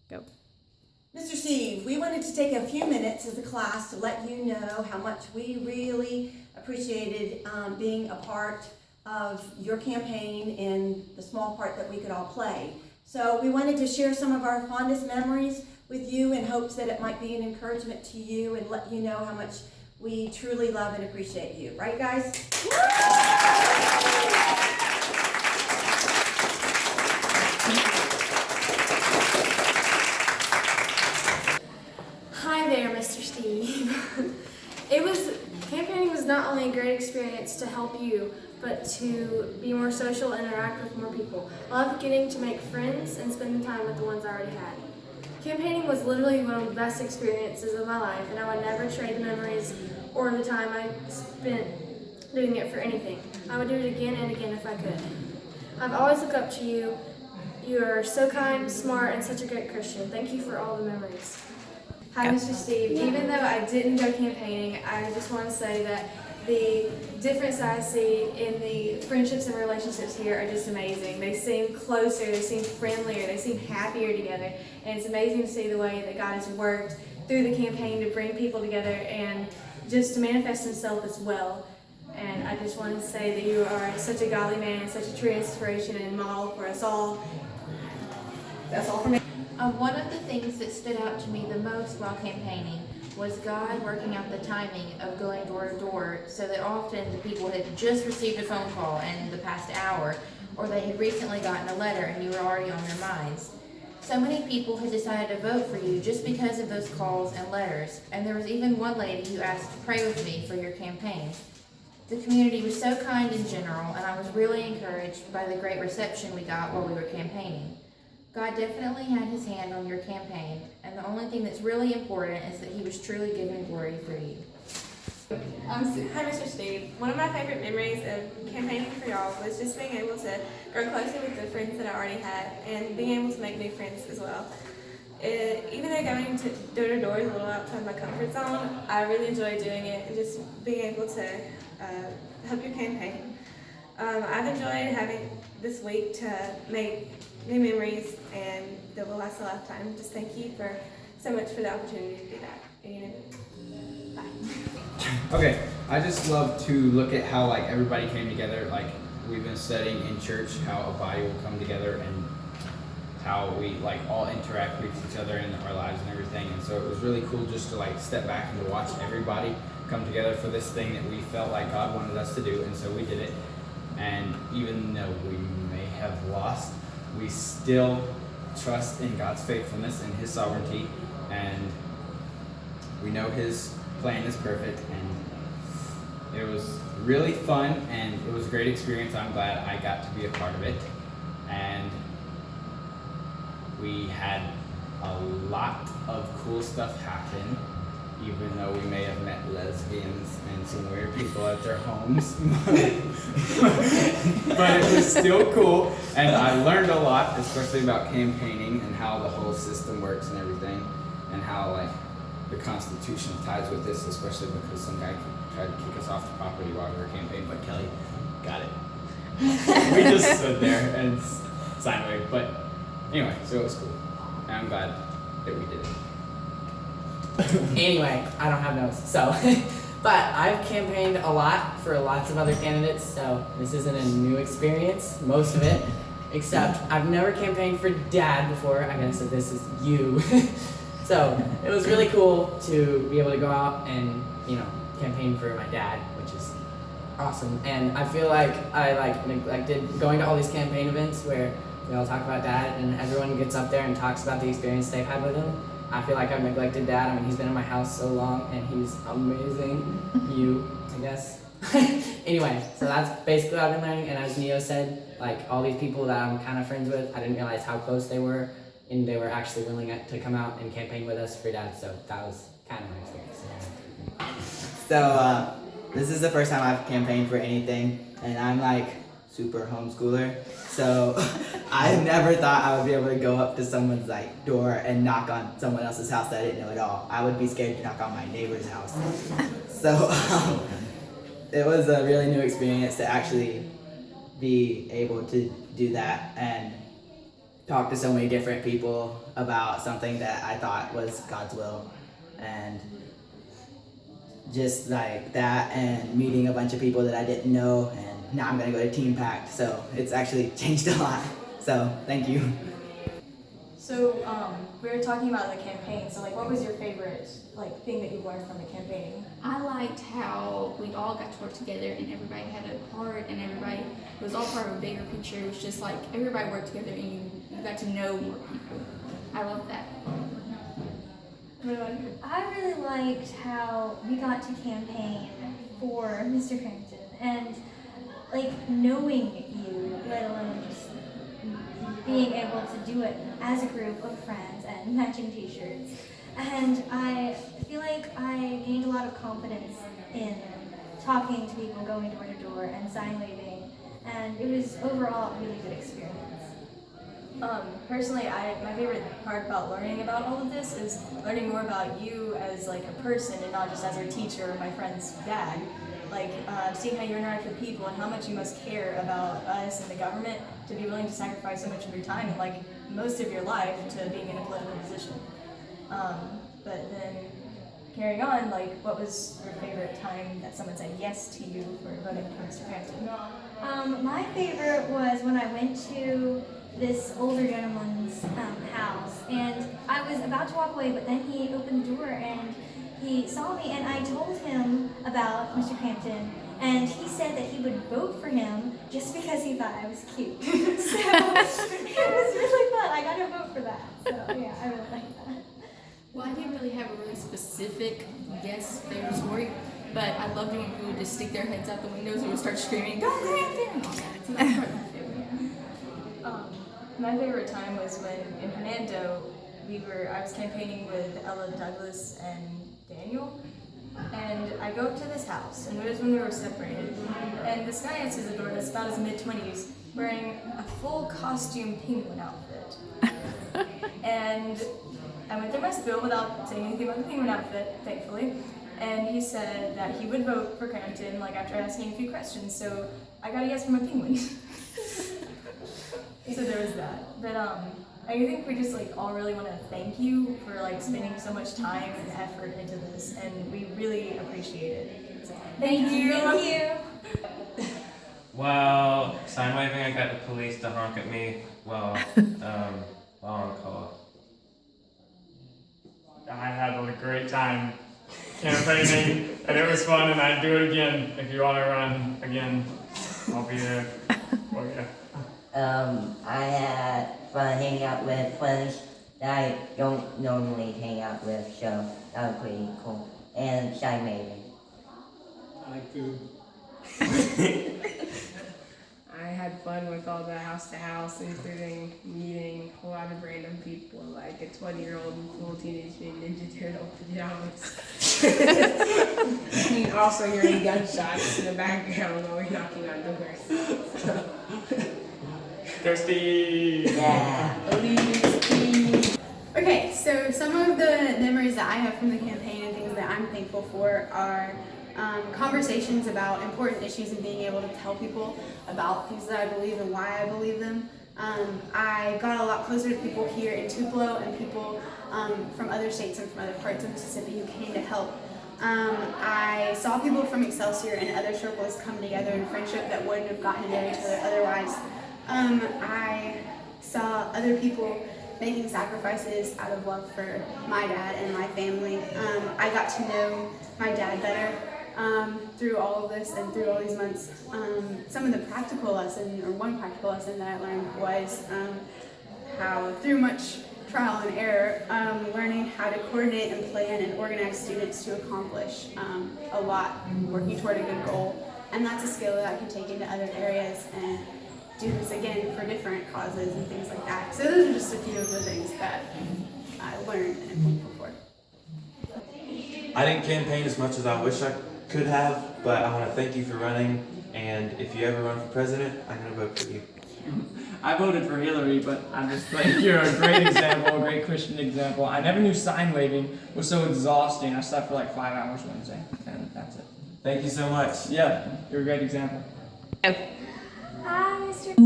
Go. Mr. Steve, we wanted to take a few minutes as a class to let you know how much we really appreciated being a part of your campaign in the small part that we could all play. So we wanted to share some of our fondest memories with you in hopes that it might be an encouragement to you and let you know how much we truly love and appreciate you. Right, guys? Hi there, Mr. Steve. Campaigning was not only a great experience to help you, but to be more social and interact with more people. I love getting to make friends and spending time with the ones I already had. Campaigning was literally one of the best experiences of my life, and I would never trade the memories or the time I spent doing it for anything. I would do it again and again if I could. I've always looked up to you. You are so kind, smart, and such a great Christian. Thank you for all the memories. Hi, Mr. Steve. Even though I didn't go campaigning, I just want to say that the difference I see in the friendships and relationships here are just amazing. They seem closer, they seem friendlier, they seem happier together, and it's amazing to see the way that God has worked through the campaign to bring people together and just to manifest Himself as well. And I just want to say that you are such a godly man, such a true inspiration and model for us all. That's all for me. One of the things that stood out to me the most while campaigning was God working out the timing of going door to door, so that often the people had just received a phone call in the past hour, or they had recently gotten a letter and you were already on their minds. So many people had decided to vote for you just because of those calls and letters, and there was even one lady who asked to pray with me for your campaign. The community was so kind in general, and I was really encouraged by the great reception we got while we were campaigning. God definitely had His hand on your campaign, and the only thing that's really important is that He was truly giving glory through you. Hi, Mr. Steve. One of my favorite memories of campaigning for y'all was just being able to grow closer with the friends that I already had and being able to make new friends as well. Even though going to door to door is a little outside my comfort zone, I really enjoy doing it and just being able to help your campaign. I've enjoyed having this week to make new memories and that will last a lifetime. Just thank you so much for the opportunity to do that. And, bye. Okay, I just love to look at how like everybody came together. Like we've been studying in church how a body will come together and how we like all interact with each other in our lives and everything. And so it was really cool just to like step back and to watch everybody come together for this thing that we felt like God wanted us to do. And so we did it. And even though we may have lost, we still trust in God's faithfulness and His sovereignty, and we know His plan is perfect, and it was really fun, and it was a great experience. I'm glad I got to be a part of it, and we had a lot of cool stuff happen, even though we may have met lesbians and some weird people at their homes. But it was still cool, and I learned a lot, especially about campaigning and how the whole system works and everything, and how like the Constitution ties with this, especially because some guy tried to kick us off the property while we were campaigning, but Kelly got it. We just stood there and signed away, but anyway, so it was cool, and I'm glad that we did it. Anyway, I don't have notes, so. But I've campaigned a lot for lots of other candidates, so this isn't a new experience, most of it. Except I've never campaigned for Dad before. I guess that this is you. So it was really cool to be able to go out and, campaign for my dad, which is awesome. And I feel like I neglected going to all these campaign events where we all talk about Dad and everyone gets up there and talks about the experience they've had with him. I feel like I've neglected Dad. I mean, he's been in my house so long, and he's amazing. I guess. Anyway, so that's basically what I've been learning. And as Neo said, like all these people that I'm kind of friends with, I didn't realize how close they were, and they were actually willing to come out and campaign with us for Dad. So that was kind of my experience. So this is the first time I've campaigned for anything, and I'm like super homeschooler. So I never thought I would be able to go up to someone's like door and knock on someone else's house that I didn't know at all. I would be scared to knock on my neighbor's house. So it was a really new experience to actually be able to do that, and talk to so many different people about something that I thought was God's will, and just like that, and meeting a bunch of people that I didn't know, and now I'm gonna go to Team Pact, so it's actually changed a lot. So thank you. So we were talking about the campaign. So what was your favorite thing that you learned from the campaign? I liked how we all got to work together and everybody had a part and everybody was all part of a bigger picture. It was just like everybody worked together and you got to know more people. I love that. I really liked how we got to campaign for Mr. Crampton and knowing you, let alone just being able to do it as a group of friends and matching t-shirts. And I feel like I gained a lot of confidence in talking to people, going door to door and sign waving, and it was overall a really good experience. Personally, my favorite part about learning about all of this is learning more about you as a person and not just as your teacher or my friend's dad. Seeing how you interact with people and how much you must care about us and the government to be willing to sacrifice so much of your time and most of your life to being in a political position. But then carrying on, what was your favorite time that someone said yes to you for voting for Mr. Crampton? My favorite was when I went to this older gentleman's house, and I was about to walk away, but then he opened the door and he saw me, and I told him about Mr. Crampton, and he said that he would vote for him just because he thought I was cute. So it was really fun. I got to vote for that. So yeah, I really like that. Well, I didn't really have a really specific yes favorite story, but I loved it when people would just stick their heads out the windows and would start screaming, "Go Crampton!" So that's probably my favorite. My favorite time was when in Hernando I was campaigning with Ella Douglas and Daniel, and I go up to this house, and it was when we were separated, and this guy answers the door that's about his mid-20s, wearing a full costume penguin outfit. And I went through my spiel without saying anything about the penguin outfit, thankfully, and he said that he would vote for Crampton, after asking a few questions, so I got a yes from a penguin. So there was that. But I think we just all really want to thank you for spending so much time and effort into this, and we really appreciate it. So, thank you. Thank you. Well, sign waving, I got the police to honk at me while on call. I had a great time campaigning, and it was fun, and I'd do it again. If you want to run again, I'll be there for you. I had fun hanging out with friends that I don't normally hang out with, so that was pretty cool. And sign waving. I like food. I had fun with all the house to house, including meeting a lot of random people, like a 20-year-old in full Teenage Mutant Ninja Turtle pajamas. And also hearing gunshots in the background while we're knocking on doors. Kirsty! Yeah. Okay, so some of the memories that I have from the campaign and things that I'm thankful for are conversations about important issues and being able to tell people about things that I believe and why I believe them. I got a lot closer to people here in Tupelo and people from other states and from other parts of Mississippi who came to help. I saw people from Excelsior and other circles come together in friendship that wouldn't have gotten to know each other otherwise. I saw other people making sacrifices out of love for my dad and my family. I got to know my dad better through all of this and through all these months. Some of the practical lesson, or one practical lesson that I learned was how through much trial and error, learning how to coordinate and plan and organize students to accomplish a lot, working toward a good goal. And that's a skill that I can take into other areas and do this again for different causes and things like that. So those are just a few of the things that I learned and I'm thankful for. I didn't campaign as much as I wish I could have, but I want to thank you for running, and if you ever run for president, I'm going to vote for you. I voted for Hillary, but I'm just like, you're a great example, a great Christian example. I never knew sign waving was so exhausting. I slept for 5 hours Wednesday, and that's it. Thank you so much. Yeah, you're a great example. Hi, Mr.